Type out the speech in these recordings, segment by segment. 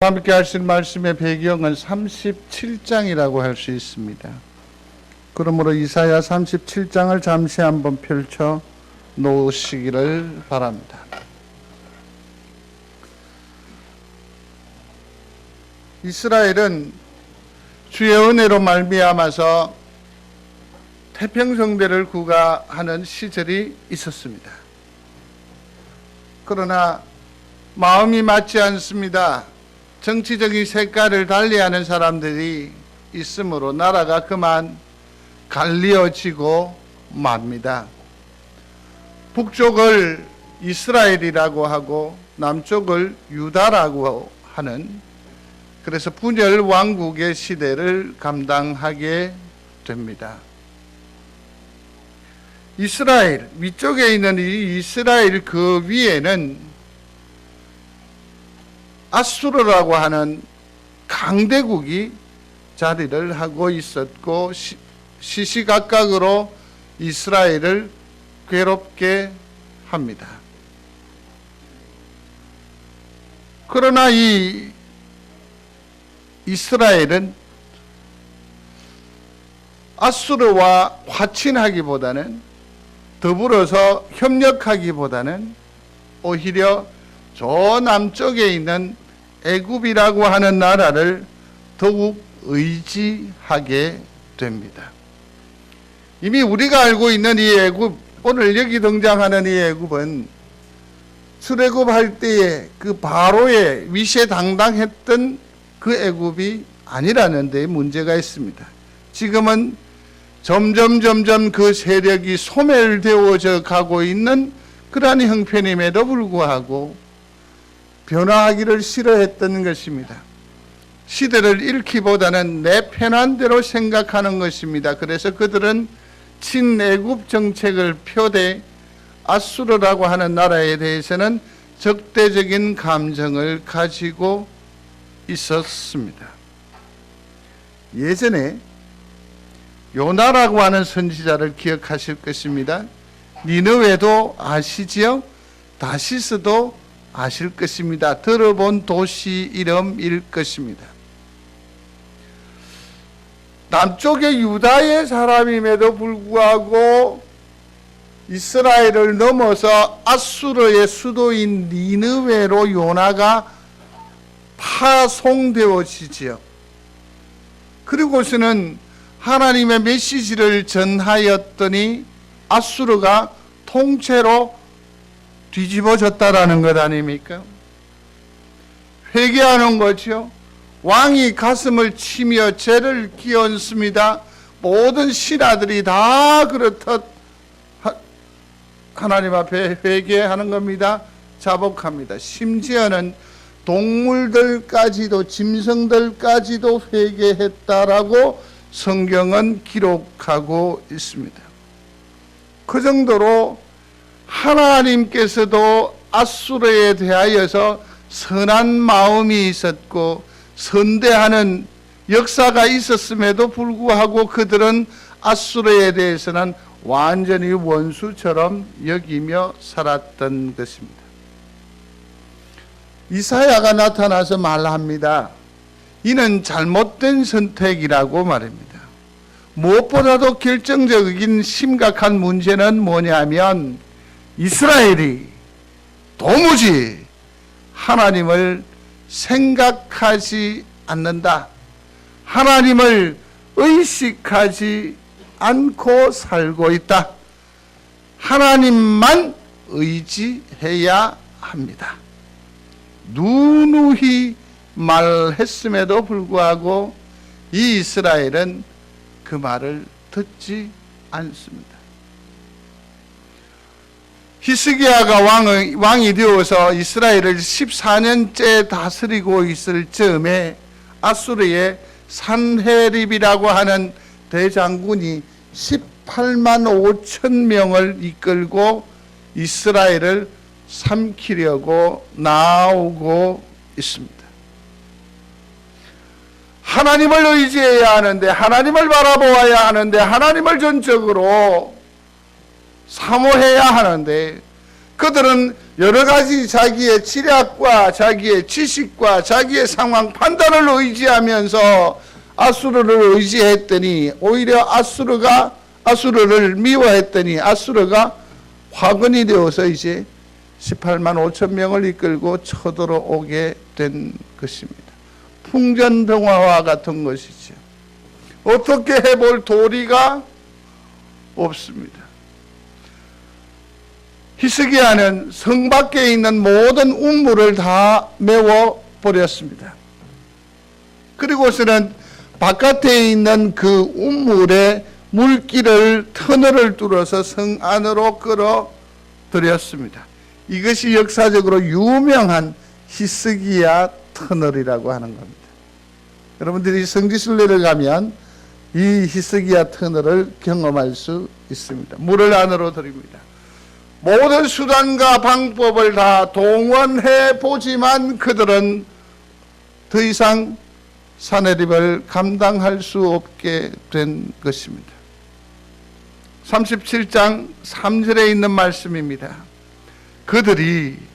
함께 하실 말씀의 배경은 37장이라고 할 수 있습니다. 그러므로 이사야 37장을 잠시 한번 펼쳐 놓으시기를 바랍니다. 이스라엘은 주의 은혜로 말미암아서 태평성대를 구가하는 시절이 있었습니다. 그러나 마음이 맞지 않습니다. 정치적인 색깔을 달리하는 사람들이 있으므로 나라가 그만 갈리어지고 맙니다. 북쪽을 이스라엘이라고 하고 남쪽을 유다라고 하는, 그래서 분열 왕국의 시대를 감당하게 됩니다. 이스라엘 위쪽에 있는 이 이스라엘 그 위에는 아수르라고 하는 강대국이 자리를 하고 있었고, 시시각각으로 이스라엘을 괴롭게 합니다. 그러나 이 이스라엘은 아수르와 화친하기보다는, 더불어서 협력하기보다는 오히려 저 남쪽에 있는 애굽이라고 하는 나라를 더욱 의지하게 됩니다. 이미 우리가 알고 있는 이 애굽, 오늘 여기 등장하는 이 애굽은 출애굽할 때에 그 바로의 위세당당했던 그 애굽이 아니라는 데 문제가 있습니다. 지금은 점점 그 세력이 소멸되어져 가고 있는 그러한 형편임에도 불구하고 변화하기를 싫어했던 것입니다. 시대를 잃기보다는 내 편한 대로 생각하는 것입니다. 그래서 그들은 친애굽 정책을 펴되 아수르라고 하는 나라에 대해서는 적대적인 감정을 가지고 있었습니다. 예전에 요나라고 하는 선지자를 기억하실 것입니다. 니느웨도 아시지요? 다시스도 아실 것입니다. 들어본 도시 이름일 것입니다. 남쪽의 유다의 사람임에도 불구하고 이스라엘을 넘어서 아수르의 수도인 니느웨로 요나가 파송되어지지요. 그리고서는 하나님의 메시지를 전하였더니 아수르가 통째로 뒤집어졌다라는 것 아닙니까? 회개하는 거죠. 왕이 가슴을 치며 죄를 끼얹습니다. 모든 신하들이 다 그렇듯 하나님 앞에 회개하는 겁니다. 자복합니다. 심지어는 동물들까지도, 짐승들까지도 회개했다라고 성경은 기록하고 있습니다. 그 정도로 하나님께서도 아수르에 대하여서 선한 마음이 있었고 선대하는 역사가 있었음에도 불구하고 그들은 아수르에 대해서는 완전히 원수처럼 여기며 살았던 것입니다. 이사야가 나타나서 말합니다. 이는 잘못된 선택이라고 말합니다. 무엇보다도 결정적인 심각한 문제는 뭐냐면 이스라엘이 도무지 하나님을 생각하지 않는다. 하나님을 의식하지 않고 살고 있다. 하나님만 의지해야 합니다. 누누이 말했음에도 불구하고 이 이스라엘은 그 말을 듣지 않습니다. 히스기야가 왕이 되어서 이스라엘을 14년째 다스리고 있을 즈음에 아수르의 산헤립이라고 하는 대장군이 18만 5천 명을 이끌고 이스라엘을 삼키려고 나오고 있습니다. 하나님을 의지해야 하는데, 하나님을 바라보아야 하는데, 하나님을 전적으로 사모해야 하는데 그들은 여러 가지 자기의 지략과 자기의 지식과 자기의 상황 판단을 의지하면서 아수르를 의지했더니 오히려 아수르를 미워했더니 아수르가 화근이 되어서 이제 18만 5천 명을 이끌고 쳐들어오게 된 것입니다. 풍전등화와 같은 것이죠. 어떻게 해볼 도리가 없습니다. 히스기야는 성 밖에 있는 모든 운물을 다 메워버렸습니다. 그리고서는 바깥에 있는 그 운물에 물길을 터널을 뚫어서 성 안으로 끌어들였습니다. 이것이 역사적으로 유명한 히스기야 터널이라고 하는 겁니다. 여러분들이 성지순례를 가면 이 히스기야 터널을 경험할 수 있습니다. 물을 안으로 들입니다. 모든 수단과 방법을 다 동원해 보지만 그들은 더 이상 산헤립을 감당할 수 없게 된 것입니다. 37장 3절에 있는 말씀입니다.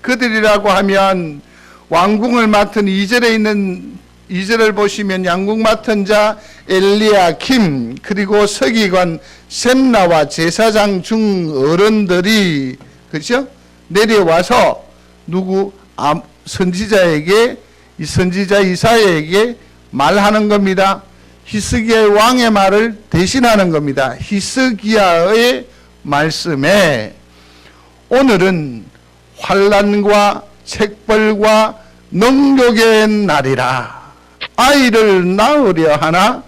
그들이라고 하면 왕궁을 맡은 2절에 있는 2절을 보시면 양궁 맡은 자 엘리야킴 그리고 서기관 셈나와 제사장 중 어른들이 그렇죠? 내려와서 선지자에게 이 선지자 이사야에게 말하는 겁니다. 히스기야의 왕의 말을 대신하는 겁니다. 히스기야의 말씀에 오늘은 환난과 책벌과 능욕의 날이라. 아이를 낳으려 하나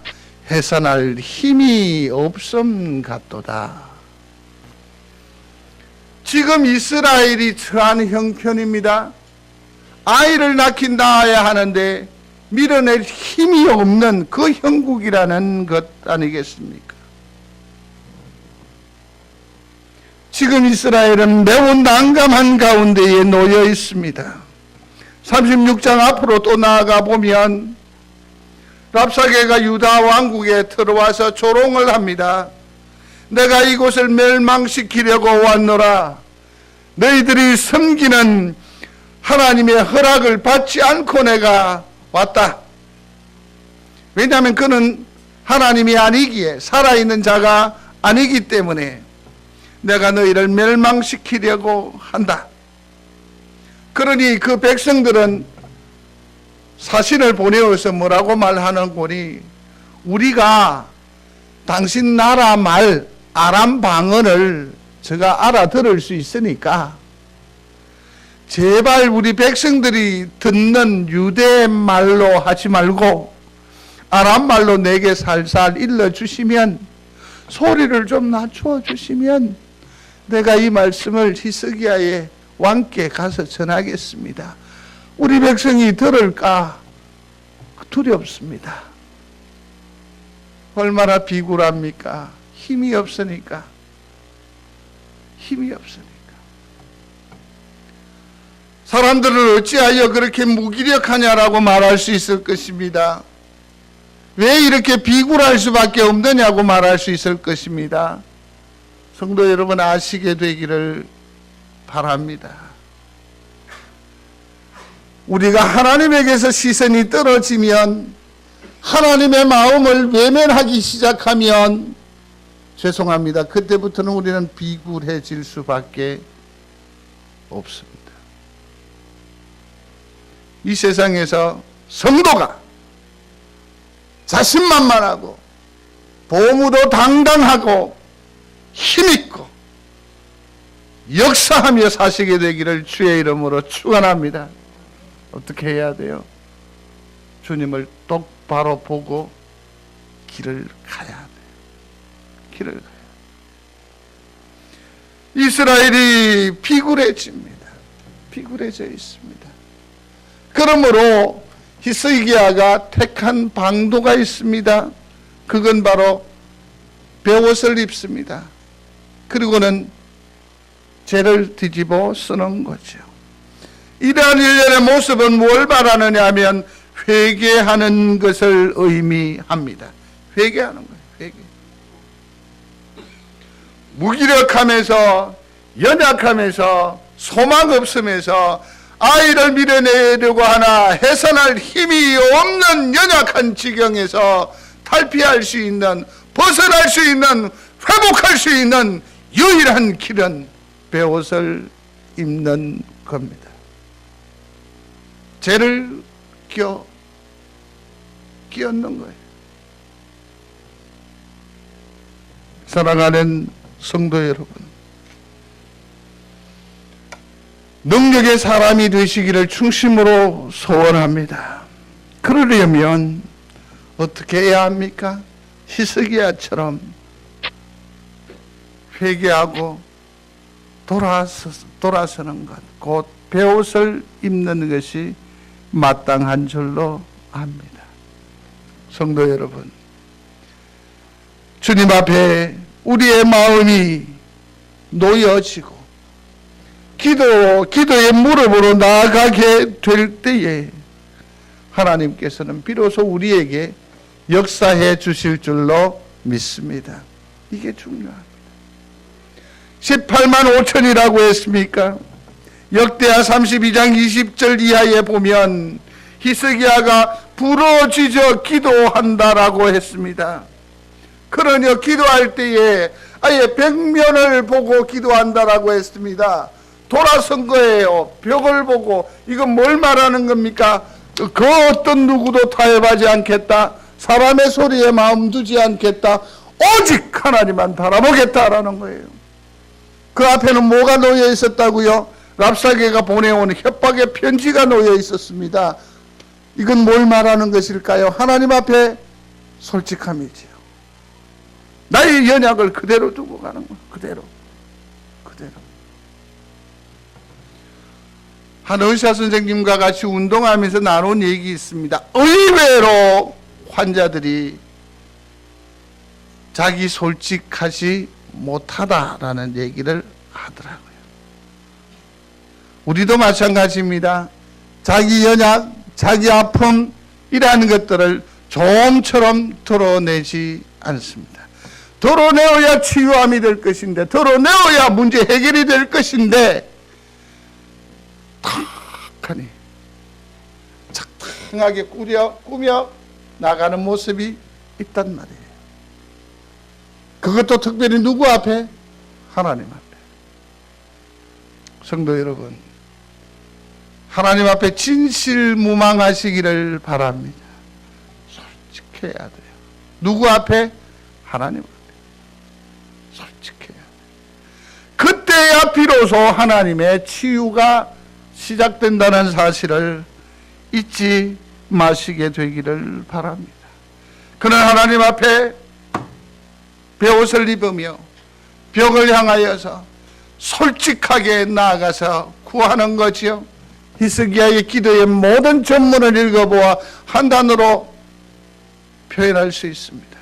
해산할 힘이 없음 같도다. 지금 이스라엘이 처한 형편입니다. 아이를 낳긴다 하는데 밀어낼 힘이 없는 그 형국이라는 것 아니겠습니까? 지금 이스라엘은 매우 난감한 가운데에 놓여 있습니다. 36장 앞으로 또 나아가 보면 랍사게가 유다 왕국에 들어와서 조롱을 합니다. 내가 이곳을 멸망시키려고 왔노라. 너희들이 섬기는 하나님의 허락을 받지 않고 내가 왔다. 왜냐하면 그는 하나님이 아니기에 살아있는 자가 아니기 때문에 내가 너희를 멸망시키려고 한다. 그러니 그 백성들은 사신을 보내어서 뭐라고 말하는 거니 우리가 당신 나라 말 아람 방언을 제가 알아들을 수 있으니까 제발 우리 백성들이 듣는 유대 말로 하지 말고 아람 말로 내게 살살 일러주시면 소리를 좀 낮춰 주시면 내가 이 말씀을 히스기야의 왕께 가서 전하겠습니다. 우리 백성이 들을까 두렵습니다. 얼마나 비굴합니까? 힘이 없으니까. 사람들을 어찌하여 그렇게 무기력하냐라고 말할 수 있을 것입니다. 왜 이렇게 비굴할 수밖에 없느냐고 말할 수 있을 것입니다. 성도 여러분 아시게 되기를 바랍니다. 우리가 하나님에게서 시선이 떨어지면 하나님의 마음을 외면하기 시작하면 죄송합니다. 그때부터는 우리는 비굴해질 수밖에 없습니다. 이 세상에서 성도가 자신만만하고 보무도 당당하고 힘있고 역사하며 사시게 되기를 주의 이름으로 축원합니다. 어떻게 해야 돼요? 주님을 똑바로 보고 길을 가야 돼요. 길을 가야 돼요. 이스라엘이 비굴해집니다. 비굴해져 있습니다. 그러므로 히스기야가 택한 방도가 있습니다. 그건 바로 베옷을 입습니다. 그리고는 죄를 뒤집어 쓰는 거죠. 이러한 일련의 모습은 뭘 말하느냐 하면 회개하는 것을 의미합니다. 회개하는 거예요. 회개. 무기력하면서 연약하면서 소망 없음에서 아이를 밀어내려고 하나 해산할 힘이 없는 연약한 지경에서 탈피할 수 있는, 벗어날 수 있는, 회복할 수 있는 유일한 길은 베옷을 입는 겁니다. 죄를 끼얹는 거예요. 사랑하는 성도 여러분, 능력의 사람이 되시기를 충심으로 소원합니다. 그러려면 어떻게 해야 합니까? 히스기야처럼 회개하고 돌아서는 것, 곧 베옷을 입는 것이 마땅한 줄로 압니다. 성도 여러분, 주님 앞에 우리의 마음이 놓여지고 기도의 무릎으로 나아가게 될 때에 하나님께서는 비로소 우리에게 역사해 주실 줄로 믿습니다. 이게 중요합니다. 18만 5천이라고 했습니까? 역대하 32장 20절 이하에 보면 히스기야가 부러지져 기도한다라고 했습니다. 그러니 기도할 때에 아예 벽면을 보고 기도한다라고 했습니다. 돌아선 거예요. 벽을 보고. 이건 뭘 말하는 겁니까? 그 어떤 누구도 타협하지 않겠다. 사람의 소리에 마음 두지 않겠다. 오직 하나님만 바라보겠다라는 거예요. 그 앞에는 뭐가 놓여 있었다고요? 랍사게가 보내온 협박의 편지가 놓여 있었습니다. 이건 뭘 말하는 것일까요? 하나님 앞에 솔직함이지요. 나의 연약을 그대로 두고 가는 거예요. 그대로. 한 의사 선생님과 같이 운동하면서 나눈 얘기 있습니다. 의외로 환자들이 자기 솔직하지 못하다라는 얘기를 하더라고요. 우리도 마찬가지입니다. 자기 연약, 자기 아픔이라는 것들을 좀처럼 드러내지 않습니다. 드러내어야 치유함이 될 것인데, 드러내어야 문제 해결이 될 것인데, 탁하니 착탕하게 꾸며 나가는 모습이 있단 말이에요. 그것도 특별히 누구 앞에? 하나님 앞에. 성도 여러분, 하나님 앞에 진실무망하시기를 바랍니다. 솔직해야 돼요. 누구 앞에? 하나님 앞에. 솔직해야 돼요. 그때야 비로소 하나님의 치유가 시작된다는 사실을 잊지 마시게 되기를 바랍니다. 그는 하나님 앞에 베옷을 입으며 벽을 향하여서 솔직하게 나아가서 구하는 거지요. 히스기야의 기도의 모든 전문을 읽어보아 한 단어로 표현할 수 있습니다.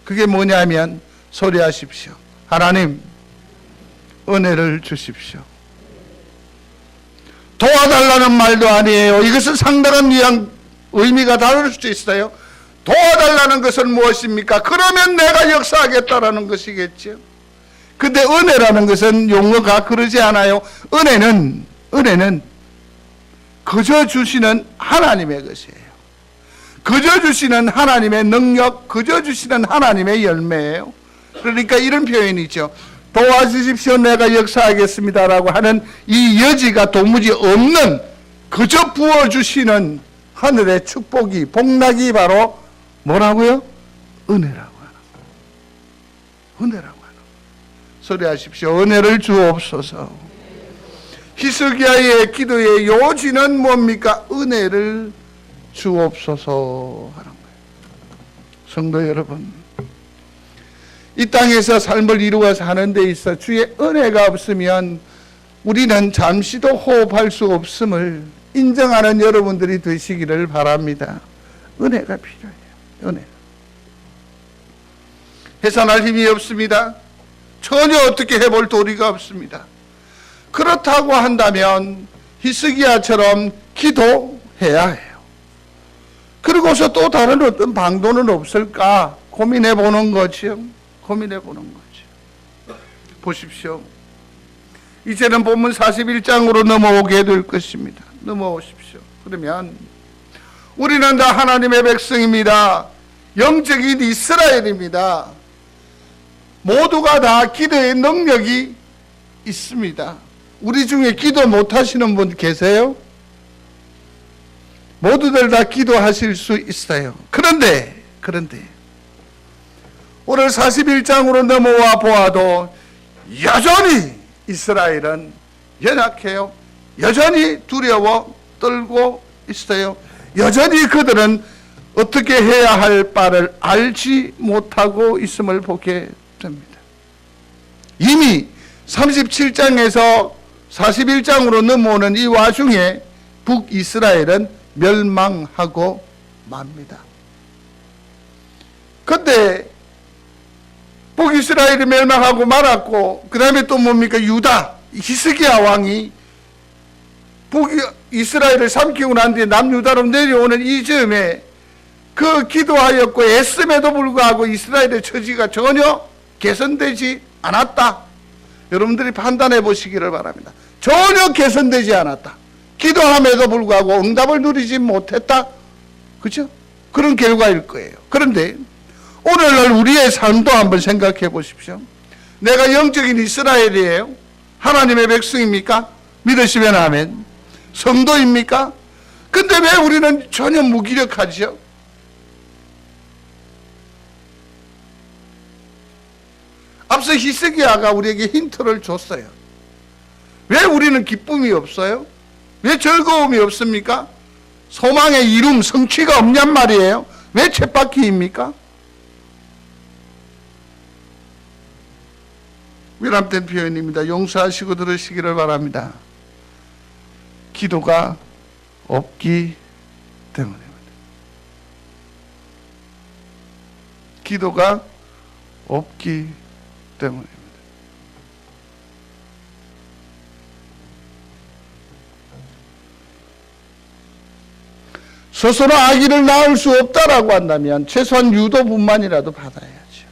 그게 뭐냐면 소리하십시오. 하나님, 은혜를 주십시오. 도와달라는 말도 아니에요. 이것은 상당한 의미가 다를 수 있어요. 도와달라는 것은 무엇입니까? 그러면 내가 역사하겠다라는 것이겠죠. 근데 은혜라는 것은 용어가 그러지 않아요. 은혜는 그저 주시는 하나님의 것이에요. 그저 주시는 하나님의 능력, 그저 주시는 하나님의 열매예요. 그러니까 이런 표현이죠. 도와주십시오, 내가 역사하겠습니다라고 하는 이 여지가 도무지 없는, 그저 부어주시는 하늘의 축복이, 복락이 바로 뭐라고요? 은혜라고 하는 거예요. 은혜라고 하는 거예요. 소리하십시오. 은혜를 주옵소서. 히스기야의 기도의 요지는 뭡니까? 은혜를 주옵소서 하는 거예요. 성도 여러분, 이 땅에서 삶을 이루어 사는 데 있어 주의 은혜가 없으면 우리는 잠시도 호흡할 수 없음을 인정하는 여러분들이 되시기를 바랍니다. 은혜가 필요해요. 은혜. 해산할 힘이 없습니다. 전혀 어떻게 해볼 도리가 없습니다. 그렇다고 한다면 히스기야처럼 기도해야 해요. 그리고서 또 다른 어떤 방도는 없을까 고민해 보는 거지요. 고민해 보는 거죠. 보십시오. 이제는 본문 41장으로 넘어오게 될 것입니다. 넘어오십시오. 그러면 우리는 다 하나님의 백성입니다. 영적인 이스라엘입니다. 모두가 다 기도의 능력이 있습니다. 우리 중에 기도 못하시는 분 계세요? 모두들 다 기도하실 수 있어요. 그런데 오늘 41장으로 넘어와 보아도 여전히 이스라엘은 연약해요. 여전히 두려워 떨고 있어요. 여전히 그들은 어떻게 해야 할 바를 알지 못하고 있음을 보게 됩니다. 이미 37장에서 41장으로 넘어오는 이 와중에 북이스라엘은 멸망하고 맙니다. 근데 북이스라엘이 멸망하고 말았고, 그 다음에 또 뭡니까? 유다 히스기야 왕이 북이스라엘을 삼키고 난 뒤에 남유다로 내려오는 이 즈음에 그 기도하였고 애씀에도 불구하고 이스라엘의 처지가 전혀 개선되지 않았다. 여러분들이 판단해 보시기를 바랍니다. 전혀 개선되지 않았다. 기도함에도 불구하고 응답을 누리지 못했다. 그죠? 그런 결과일 거예요. 그런데 오늘날 우리의 삶도 한번 생각해 보십시오. 내가 영적인 이스라엘이에요. 하나님의 백성입니까? 믿으시면 아멘. 성도입니까? 근데 왜 우리는 전혀 무기력하죠? 앞서 히스기야가 우리에게 힌트를 줬어요. 왜 우리는 기쁨이 없어요? 왜 즐거움이 없습니까? 소망의 이룸, 성취가 없냔 말이에요. 왜 쳇바퀴입니까? 위람된 표현입니다. 용서하시고 들으시기를 바랍니다. 기도가 없기 때문입니다. 기도가 없기 때문입니다. 스스로 아기를 낳을 수 없다라고 한다면 최소한 유도분만이라도 받아야죠.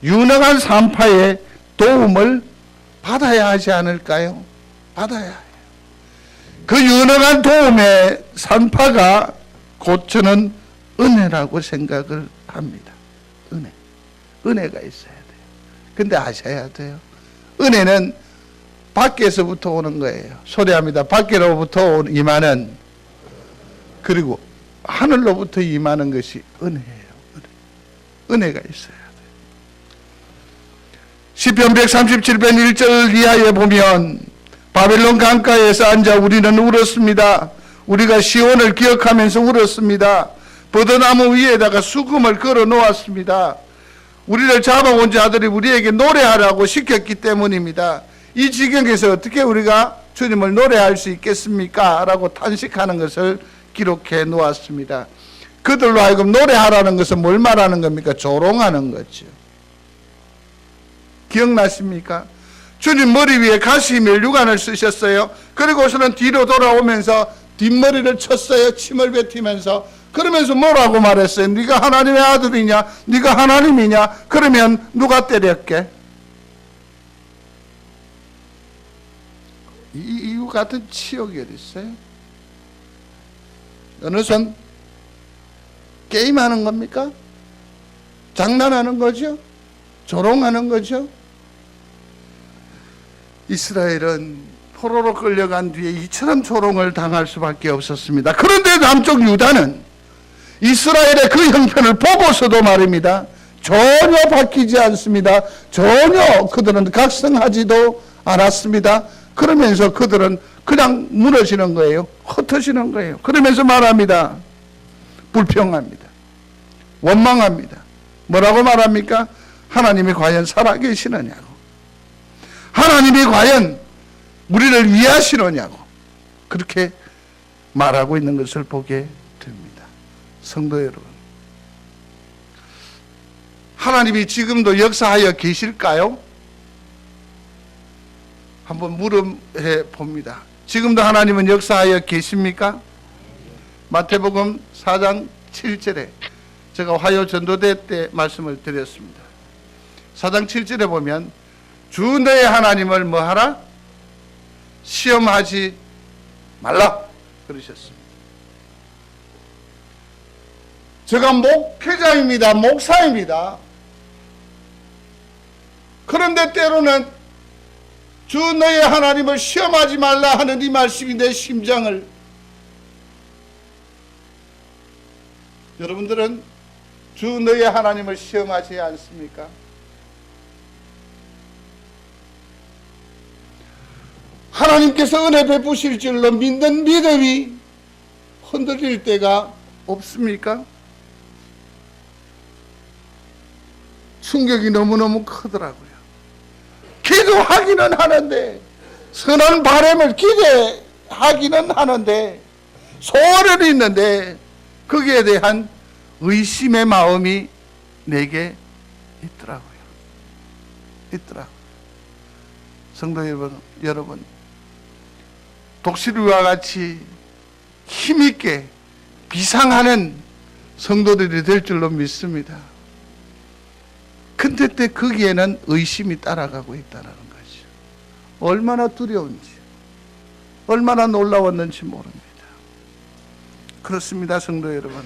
유능한 산파의 도움을 받아야 하지 않을까요? 받아야 해요. 그 유능한 도움의 산파가 곧 저는 은혜라고 생각을 합니다. 은혜가 있어야 돼요. 근데 아셔야 돼요. 은혜는 밖에서부터 오는 거예요. 소리합니다. 밖으로부터 임하는, 그리고 하늘로부터 임하는 것이 은혜예요. 은혜가 있어야 돼요. 시편 137편 1절 이하에 보면 바벨론 강가에서 앉아 우리는 울었습니다. 우리가 시온을 기억하면서 울었습니다. 버드나무 위에다가 수금을 걸어 놓았습니다. 우리를 잡아온 자들이 우리에게 노래하라고 시켰기 때문입니다. 이 지경에서 어떻게 우리가 주님을 노래할 수 있겠습니까? 라고 탄식하는 것을 기록해 놓았습니다. 그들로 하여금 노래하라는 것은 뭘 말하는 겁니까? 조롱하는 거죠. 기억나십니까? 주님 머리 위에 가시 멸류관을 쓰셨어요. 그리고서는 뒤로 돌아오면서 뒷머리를 쳤어요. 침을 뱉으면서. 그러면서 뭐라고 말했어요? 네가 하나님의 아들이냐? 네가 하나님이냐? 그러면 누가 때렸게? 이유 같은 치욕이 어디 있어요? 어느 손 게임하는 겁니까? 장난하는 거죠? 조롱하는 거죠? 이스라엘은 포로로 끌려간 뒤에 이처럼 조롱을 당할 수밖에 없었습니다. 그런데 남쪽 유다는 이스라엘의 그 형편을 보고서도 말입니다. 전혀 바뀌지 않습니다. 전혀 그들은 각성하지도 않았습니다. 그러면서 그들은 그냥 무너지는 거예요. 흩어지는 거예요. 그러면서 말합니다. 불평합니다. 원망합니다. 뭐라고 말합니까? 하나님이 과연 살아계시느냐고. 하나님이 과연 우리를 위하시느냐고. 그렇게 말하고 있는 것을 보게 됩니다. 성도 여러분, 하나님이 지금도 역사하여 계실까요? 한번 물음해 봅니다. 지금도 하나님은 역사하여 계십니까? 마태복음 4장 7절에 제가 화요 전도대 때 말씀을 드렸습니다. 4장 7절에 보면 주 너의 하나님을 뭐하라? 시험하지 말라 그러셨습니다. 제가 목회자입니다. 목사입니다. 그런데 때로는 주 너의 하나님을 시험하지 말라 하는 이 말씀이 내 심장을, 여러분들은 주 너의 하나님을 시험하지 않습니까? 하나님께서 은혜 베푸실 줄로 믿는 믿음이 흔들릴 때가 없습니까? 충격이 너무너무 크더라고요. 기도하기는 하는데, 선한 바람을 기대하기는 하는데, 소원은 있는데 거기에 대한 의심의 마음이 내게 있더라고요. 성도 여러분, 독실이와 같이 힘있게 비상하는 성도들이 될 줄로 믿습니다. 근데 때 거기에는 의심이 따라가고 있다는 거죠. 얼마나 두려운지, 얼마나 놀라웠는지 모릅니다. 그렇습니다, 성도 여러분.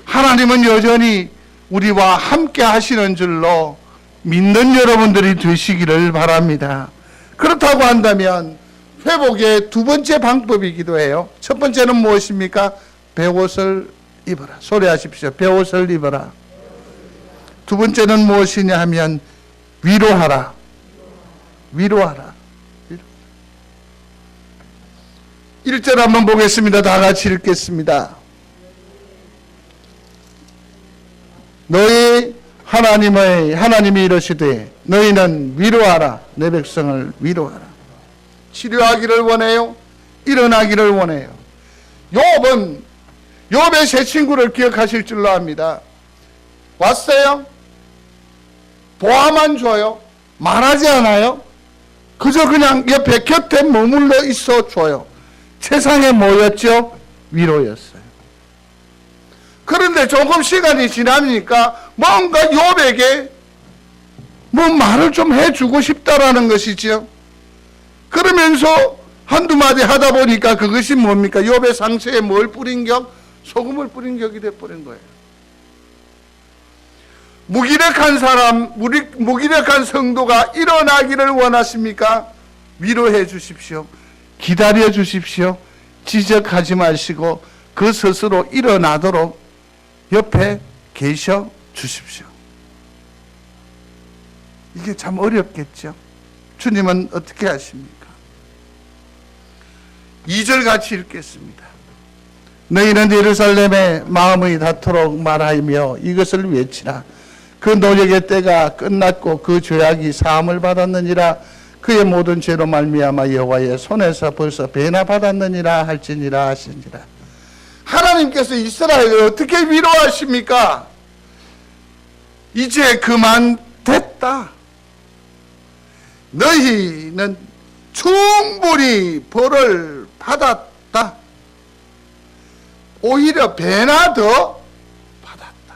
하나님은 여전히 우리와 함께 하시는 줄로 믿는 여러분들이 되시기를 바랍니다. 그렇다고 한다면 회복의 두 번째 방법이기도 해요. 첫 번째는 무엇입니까? 배옷을 입어라. 소리하십시오. 배옷을 입어라. 두 번째는 무엇이냐 하면 위로하라. 위로하라. 1절 한번 보겠습니다. 다 같이 읽겠습니다. 너희 하나님이 이르시되 너희는 위로하라. 내 백성을 위로하라. 치료하기를 원해요. 일어나기를 원해요. 욥의 세 친구를 기억하실 줄로 압니다. 왔어요. 보아만 줘요. 말하지 않아요. 그저 그냥 옆에 곁에 머물러 있어 줘요. 세상에 뭐였죠? 위로였어요. 그런데 조금 시간이 지나니까 뭔가 욥에게 뭐 말을 좀 해주고 싶다라는 것이죠. 그러면서 한두 마디 하다 보니까 그것이 뭡니까? 욥의 상처에 뭘 뿌린 격? 소금을 뿌린 격이 돼버린 거예요. 무기력한 사람, 무기력한 성도가 일어나기를 원하십니까? 위로해 주십시오. 기다려 주십시오. 지적하지 마시고 그 스스로 일어나도록 옆에 계셔 주십시오. 이게 참 어렵겠죠. 주님은 어떻게 하십니까? 2절 같이 읽겠습니다. 너희는 예루살렘에 마음이 닿도록 말하며 이것을 외치라. 그 노역의 때가 끝났고 그 죄악이 사함을 받았느니라. 그의 모든 죄로 말미암아 여호와의 손에서 벌써 배나 받았느니라 할지니라 하시니라. 하나님께서 이스라엘을 어떻게 위로하십니까? 이제 그만 됐다. 너희는 충분히 벌을 받았다. 오히려 배나 더 받았다.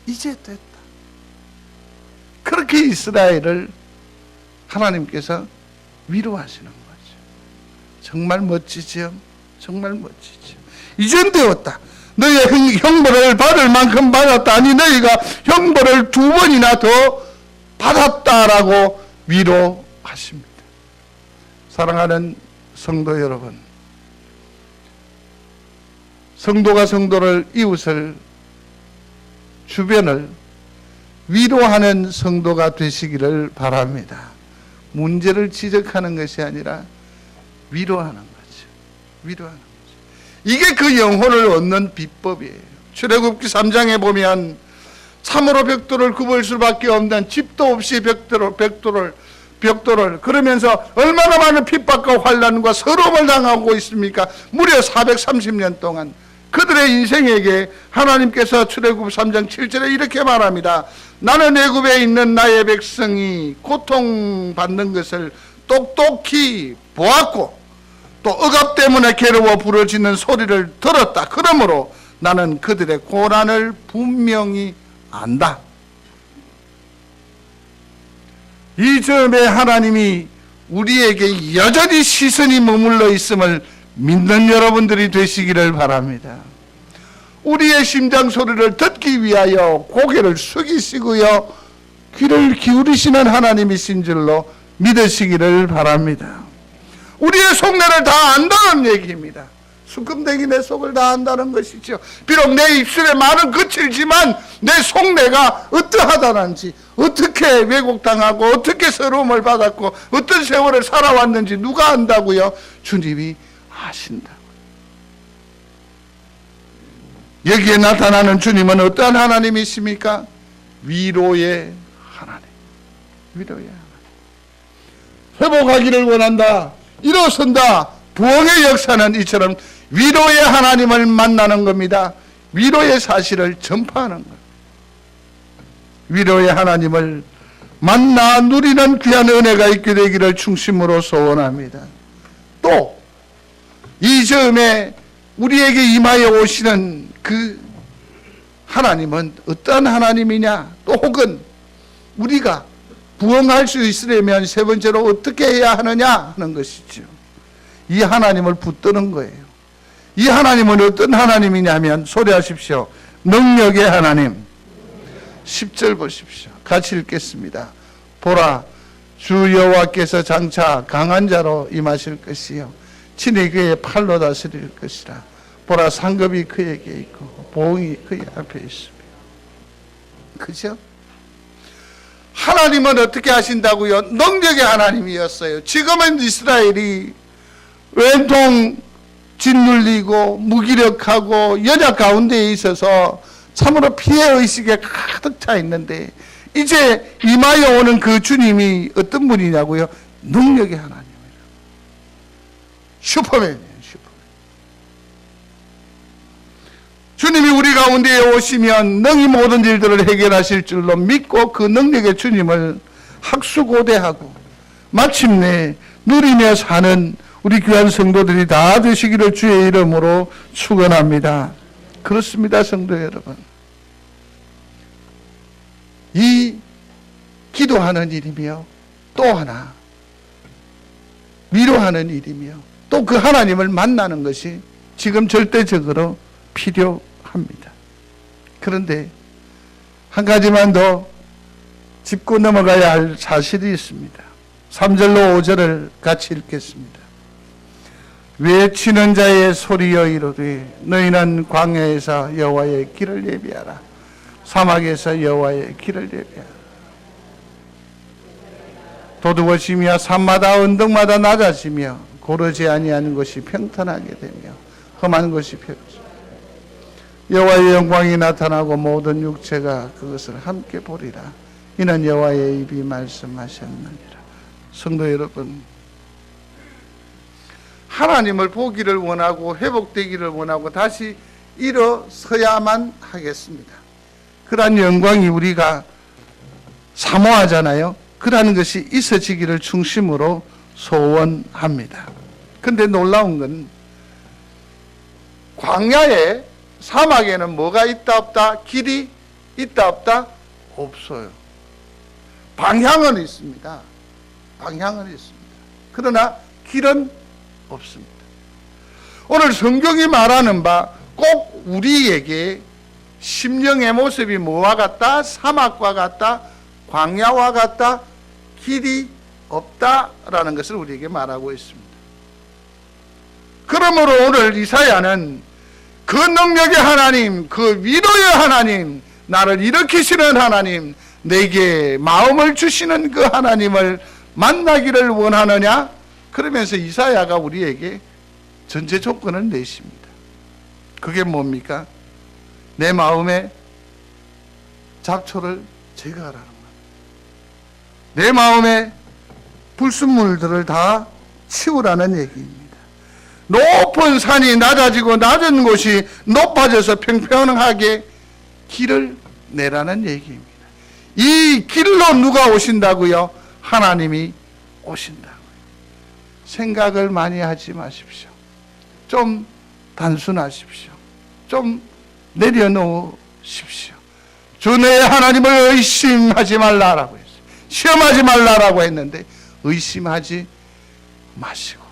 이제 됐다. 그렇게 이스라엘을 하나님께서 위로하시는 거죠. 정말 멋지죠? 정말 멋지죠. 이젠 되었다. 너희의 형벌을 받을 만큼 받았다. 아니 너희가 형벌을 2번이나 더 받았다라고 위로하십니다. 사랑하는 성도 여러분, 성도가 성도를, 이웃을, 주변을 위로하는 성도가 되시기를 바랍니다. 문제를 지적하는 것이 아니라 위로하는 거죠. 위로하는 거죠. 이게 그 영혼을 얻는 비법이에요. 출애굽기 3장에 보면 참으로 벽돌을 굽을 수밖에 없는 집도 없이 벽돌을 그러면서 얼마나 많은 핍박과 환난과 서러움을 당하고 있습니까? 무려 430년 동안 그들의 인생에게 하나님께서 출애굽 3장 7절에 이렇게 말합니다. 나는 애굽에 있는 나의 백성이 고통받는 것을 똑똑히 보았고 또 억압 때문에 괴로워 부르짖는 소리를 들었다. 그러므로 나는 그들의 고난을 분명히 안다. 이 점에 하나님이 우리에게 여전히 시선이 머물러 있음을 믿는 여러분들이 되시기를 바랍니다. 우리의 심장 소리를 듣기 위하여 고개를 숙이시고요, 귀를 기울이시는 하나님이신 줄로 믿으시기를 바랍니다. 우리의 속내를 다 안다는 얘기입니다. 수금댕이 내 속을 다 안다는 것이죠. 비록 내 입술에 말은 거칠지만 내 속내가 어떠하다는지, 어떻게 왜곡당하고 어떻게 서러움을 받았고 어떤 세월을 살아왔는지 누가 안다고요? 주님이 아신다고요. 여기에 나타나는 주님은 어떠한 하나님이십니까? 위로의 하나님. 위로의 하나님. 회복하기를 원한다, 일어선다, 부흥의 역사는 이처럼 위로의 하나님을 만나는 겁니다. 위로의 사실을 전파하는 것. 위로의 하나님을 만나 누리는 귀한 은혜가 있게 되기를 중심으로 소원합니다. 또 이 즈음에 우리에게 임하여 오시는 그 하나님은 어떠한 하나님이냐, 또 혹은 우리가 부흥할 수 있으려면 세 번째로 어떻게 해야 하느냐 하는 것이죠. 이 하나님을 붙드는 거예요. 이 하나님은 어떤 하나님이냐면, 소리하십시오. 능력의 하나님. 10절 보십시오. 같이 읽겠습니다. 보라, 주 여호와께서 장차 강한 자로 임하실 것이요 친히 그의 팔로 다스릴 것이라. 보라, 상급이 그에게 있고 보응이 그의 앞에 있습니다. 그죠? 하나님은 어떻게 하신다고요? 능력의 하나님이었어요. 지금은 이스라엘이 왼통 짓눌리고 무기력하고 연약 가운데에 있어서 참으로 피해의식에 가득 차 있는데, 이제 임하여 오는 그 주님이 어떤 분이냐고요? 능력의 하나님이에요. 슈퍼맨이에요. 슈퍼맨. 주님이 우리 가운데에 오시면 능히 모든 일들을 해결하실 줄로 믿고 그 능력의 주님을 학수고대하고 마침내 누리며 사는 우리 귀한 성도들이 다 되시기를 주의 이름으로 축원합니다. 그렇습니다, 성도 여러분. 이 기도하는 일이며 또 하나 위로하는 일이며 또 그 하나님을 만나는 것이 지금 절대적으로 필요합니다. 그런데 한 가지만 더 짚고 넘어가야 할 사실이 있습니다. 3절로 5절을 같이 읽겠습니다. 외치는 자의 소리여 이르되 너희는 광야에서 여호와의 길을 예비하라. 사막에서 여호와의 길을 예비하라. 도두어지며 산마다 언덕마다 낮아지며 고르지 아니하는 것이 평탄하게 되며 험한 것이 펴지. 여호와의 영광이 나타나고 모든 육체가 그것을 함께 보리라. 이는 여호와의 입이 말씀하셨느니라. 성도 여러분, 하나님을 보기를 원하고 회복되기를 원하고 다시 일어서야만 하겠습니다. 그러한 영광이 우리가 사모하잖아요. 그러한 것이 있어지기를 중심으로 소원합니다. 그런데 놀라운 건 광야에, 사막에는 뭐가 있다 없다? 길이 있다 없다? 없어요. 방향은 있습니다. 방향은 있습니다. 그러나 길은 없습니다. 오늘 성경이 말하는 바 꼭 우리에게 심령의 모습이 뭐와 같다? 사막과 같다? 광야와 같다? 길이 없다라는 것을 우리에게 말하고 있습니다. 그러므로 오늘 이사야는 그 능력의 하나님, 그 위로의 하나님, 나를 일으키시는 하나님, 내게 마음을 주시는 그 하나님을 만나기를 원하느냐? 그러면서 이사야가 우리에게 전제 조건을 내십니다. 그게 뭡니까? 내 마음의 잡초를 제거하라는 것. 내 마음의 불순물들을 다 치우라는 얘기입니다. 높은 산이 낮아지고 낮은 곳이 높아져서 평평하게 길을 내라는 얘기입니다. 이 길로 누가 오신다고요? 하나님이 오신다고요. 생각을 많이 하지 마십시오. 좀 단순하십시오. 좀 내려놓으십시오. 주 내 하나님을 의심하지 말라라고 했어요. 시험하지 말라라고 했는데 의심하지 마시고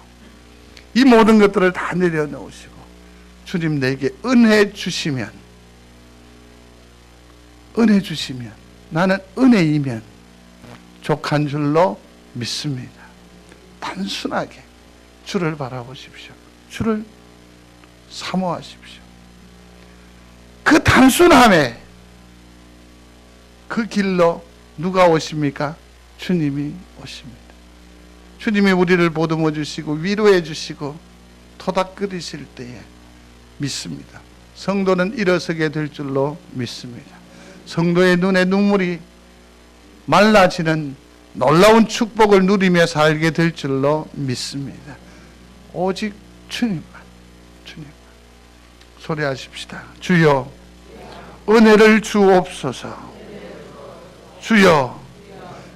이 모든 것들을 다 내려놓으시고 주님 내게 은혜 주시면 나는 은혜이면 족한 줄로 믿습니다. 단순하게 주를 바라보십시오. 주를 사모하십시오. 그 단순함에 그 길로 누가 오십니까? 주님이 오십니다. 주님이 우리를 보듬어 주시고 위로해 주시고 토닥거리실 때에 믿습니다. 성도는 일어서게 될 줄로 믿습니다. 성도의 눈에 눈물이 말라지는 놀라운 축복을 누리며 살게 될 줄로 믿습니다. 오직 주님만 소리하십시다. 주여 은혜를 주옵소서. 주여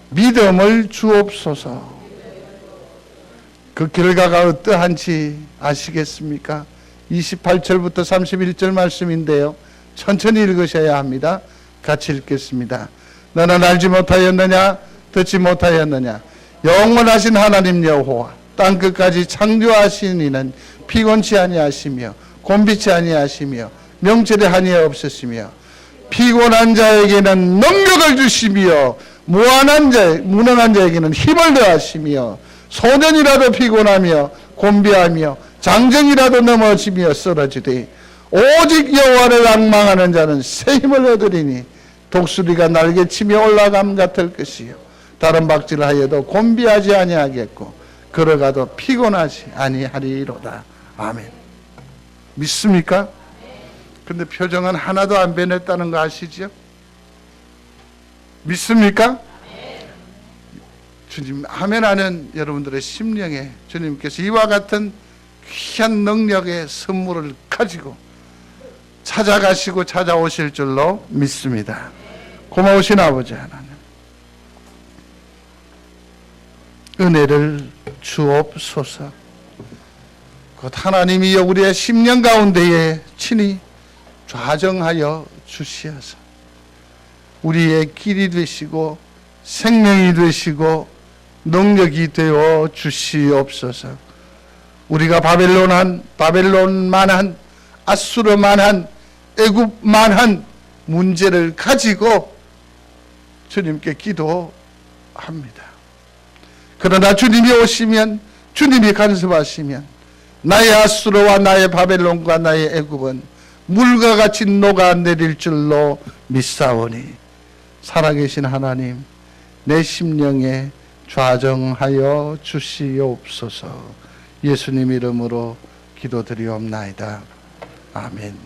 믿음을 주옵소서. 그 결과가 어떠한지 아시겠습니까? 28절부터 31절 말씀인데요, 천천히 읽으셔야 합니다. 같이 읽겠습니다. 너는 알지 못하였느냐? 듣지 못하였느냐? 영원하신 하나님 여호와 땅끝까지 창조하신 이는 피곤치 아니하시며 곤비치 아니하시며 명철이 하니에 없으시며 피곤한 자에게는 능력을 주시며 무능한 자에게는 힘을 더하시며 소년이라도 피곤하며 곤비하며 장정이라도 넘어지며 쓰러지되 오직 여호와를 앙망하는 자는 새 힘을 얻으리니 독수리가 날개치며 올라감 같을 것이요 다른 박질하여도 곤비하지 아니하겠고 걸어가도 피곤하지 아니하리로다. 아멘. 믿습니까? 근데 표정은 하나도 안 변했다는 거 아시죠? 믿습니까? 주님 아멘 하는 여러분들의 심령에 주님께서 이와 같은 귀한 능력의 선물을 가지고 찾아가시고 찾아오실 줄로 믿습니다. 고마우신 아버지 하나님, 은혜를 주옵소서. 곧 하나님이여 우리의 심령 가운데에 친히 좌정하여 주시어서 우리의 길이 되시고 생명이 되시고 능력이 되어 주시옵소서. 우리가 바벨론만한 아수르만한 애굽만한 문제를 가지고 주님께 기도합니다. 그러나 주님이 오시면, 주님이 간섭하시면 나의 아수르와 나의 바벨론과 나의 애굽은 물과 같이 녹아내릴 줄로 믿사오니 살아계신 하나님, 내 심령에 좌정하여 주시옵소서. 예수님 이름으로 기도드리옵나이다. 아멘.